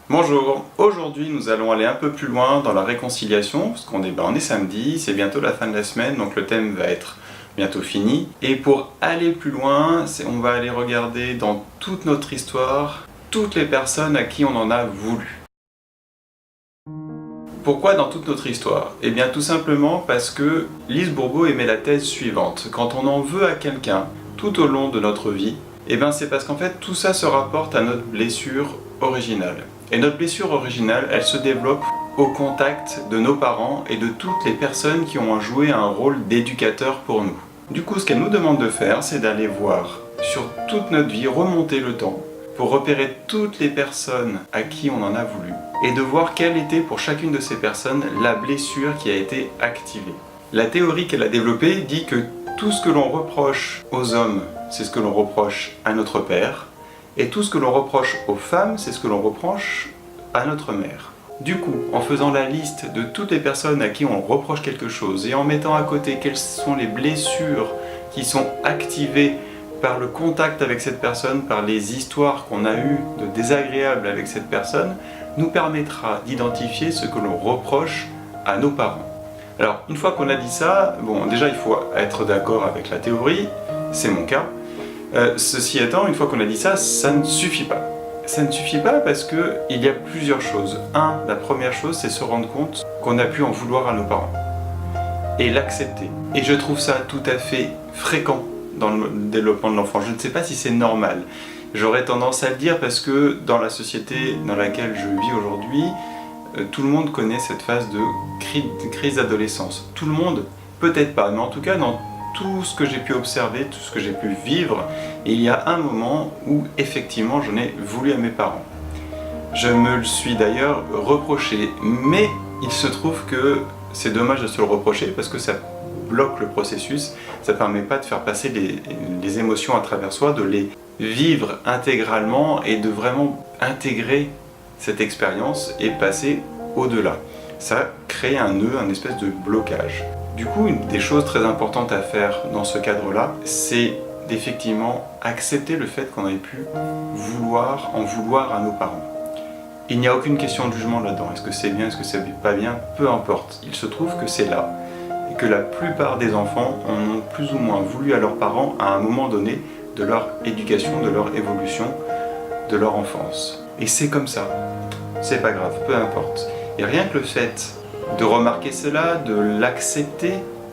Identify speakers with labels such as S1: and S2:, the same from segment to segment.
S1: Bonjour, aujourd'hui nous allons aller un peu plus loin dans la réconciliation, parce qu'on est samedi, c'est bientôt la fin de la semaine, donc le thème va être bientôt fini. Et pour aller plus loin, on va aller regarder dans toute notre histoire, toutes les personnes à qui on en a voulu. Pourquoi dans toute notre histoire? Eh bien tout simplement parce que Lise Bourbeau émet la thèse suivante. Quand on en veut à quelqu'un tout au long de notre vie, eh bien c'est parce qu'en fait tout ça se rapporte à notre blessure originale. Et notre blessure originale, elle se développe au contact de nos parents et de toutes les personnes qui ont joué un rôle d'éducateur pour nous. Du coup, ce qu'elle nous demande de faire, c'est d'aller voir sur toute notre vie, remonter le temps, pour repérer toutes les personnes à qui on en a voulu, et de voir quelle était pour chacune de ces personnes la blessure qui a été activée. La théorie qu'elle a développée dit que tout ce que l'on reproche aux hommes, c'est ce que l'on reproche à notre père, et tout ce que l'on reproche aux femmes, c'est ce que l'on reproche à notre mère. Du coup, en faisant la liste de toutes les personnes à qui on reproche quelque chose, et en mettant à côté quelles sont les blessures qui sont activées par le contact avec cette personne, par les histoires qu'on a eues de désagréables avec cette personne, nous permettra d'identifier ce que l'on reproche à nos parents. Alors, une fois qu'on a dit ça, bon, déjà il faut être d'accord avec la théorie, c'est mon cas. Ceci étant, une fois qu'on a dit ça, ça ne suffit pas. Ça ne suffit pas parce qu'il y a plusieurs choses. La première chose, c'est se rendre compte qu'on a pu en vouloir à nos parents. Et l'accepter. Et je trouve ça tout à fait fréquent dans le développement de l'enfant. Je ne sais pas si c'est normal. J'aurais tendance à le dire parce que dans la société dans laquelle je vis aujourd'hui, tout le monde connaît cette phase de crise d'adolescence. Tout le monde, peut-être pas, mais en tout cas dans tout ce que j'ai pu observer, tout ce que j'ai pu vivre, il y a un moment où effectivement j'en ai voulu à mes parents. Je me le suis d'ailleurs reproché, mais il se trouve que c'est dommage de se le reprocher parce que ça bloque le processus, ça ne permet pas de faire passer les émotions à travers soi, de les vivre intégralement et de vraiment intégrer cette expérience et passer au-delà. Ça crée un nœud, un espèce de blocage. Du coup, une des choses très importantes à faire dans ce cadre-là, c'est d'effectivement accepter le fait qu'on ait pu en vouloir à nos parents. Il n'y a aucune question de jugement là-dedans. Est-ce que c'est bien, est-ce que c'est pas bien? Peu importe. Il se trouve que c'est là. Et que la plupart des enfants en ont plus ou moins voulu à leurs parents à un moment donné de leur éducation, de leur évolution, de leur enfance. Et c'est comme ça. C'est pas grave, peu importe. Et rien que le fait de remarquer cela, de l'accepter,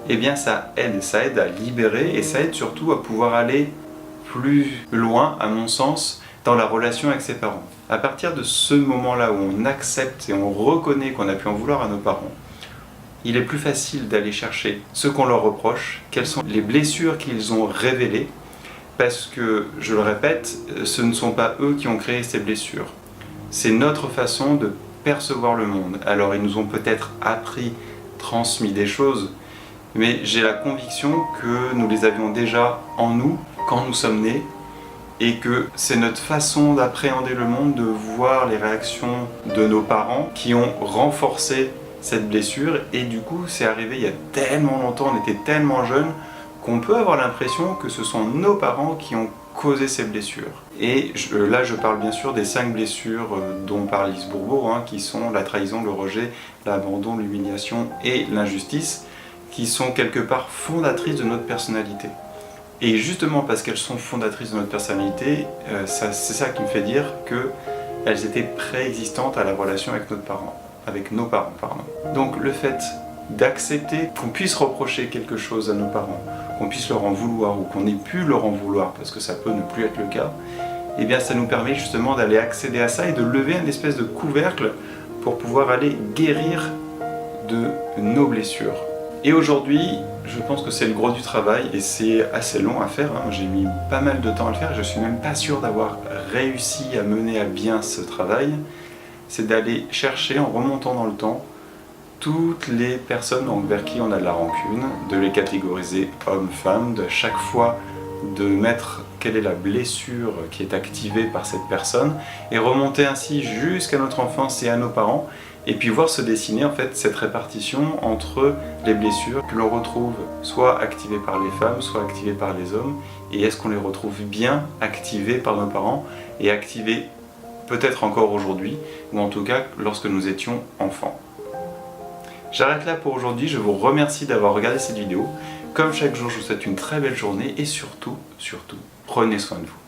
S1: eh bien ça aide à libérer et ça aide surtout à pouvoir aller plus loin, à mon sens, dans la relation avec ses parents. À partir de ce moment-là où on accepte et on reconnaît qu'on a pu en vouloir à nos parents, il est plus facile d'aller chercher ce qu'on leur reproche, quelles sont les blessures qu'ils ont révélées, parce que, je le répète, ce ne sont pas eux qui ont créé ces blessures. C'est notre façon de percevoir le monde. Alors ils nous ont peut-être appris, transmis des choses, mais j'ai la conviction que nous les avions déjà en nous quand nous sommes nés et que c'est notre façon d'appréhender le monde, de voir les réactions de nos parents qui ont renforcé cette blessure et du coup c'est arrivé il y a tellement longtemps, on était tellement jeunes qu'on peut avoir l'impression que ce sont nos parents qui ont causé ces blessures. Et là je parle bien sûr des 5 blessures dont parle Lise Bourbeau, qui sont la trahison, le rejet, l'abandon, l'humiliation et l'injustice, qui sont quelque part fondatrices de notre personnalité. Et justement parce qu'elles sont fondatrices de notre personnalité, c'est ça qui me fait dire qu'elles étaient préexistantes à la relation avec nos parents. Donc le fait d'accepter qu'on puisse reprocher quelque chose à nos parents, qu'on puisse leur en vouloir ou qu'on ait pu leur en vouloir, parce que ça peut ne plus être le cas, eh bien ça nous permet justement d'aller accéder à ça et de lever une espèce de couvercle pour pouvoir aller guérir de nos blessures. Et aujourd'hui, je pense que c'est le gros du travail et c'est assez long à faire, j'ai mis pas mal de temps à le faire, je suis même pas sûr d'avoir réussi à mener à bien ce travail, c'est d'aller chercher en remontant dans le temps toutes les personnes envers qui on a de la rancune, de les catégoriser hommes-femmes, de chaque fois de mettre quelle est la blessure qui est activée par cette personne et remonter ainsi jusqu'à notre enfance et à nos parents et puis voir se dessiner en fait cette répartition entre les blessures que l'on retrouve soit activées par les femmes, soit activées par les hommes et est-ce qu'on les retrouve bien activées par nos parents et activées peut-être encore aujourd'hui, ou en tout cas lorsque nous étions enfants. J'arrête là pour aujourd'hui, je vous remercie d'avoir regardé cette vidéo. Comme chaque jour, je vous souhaite une très belle journée et surtout, prenez soin de vous.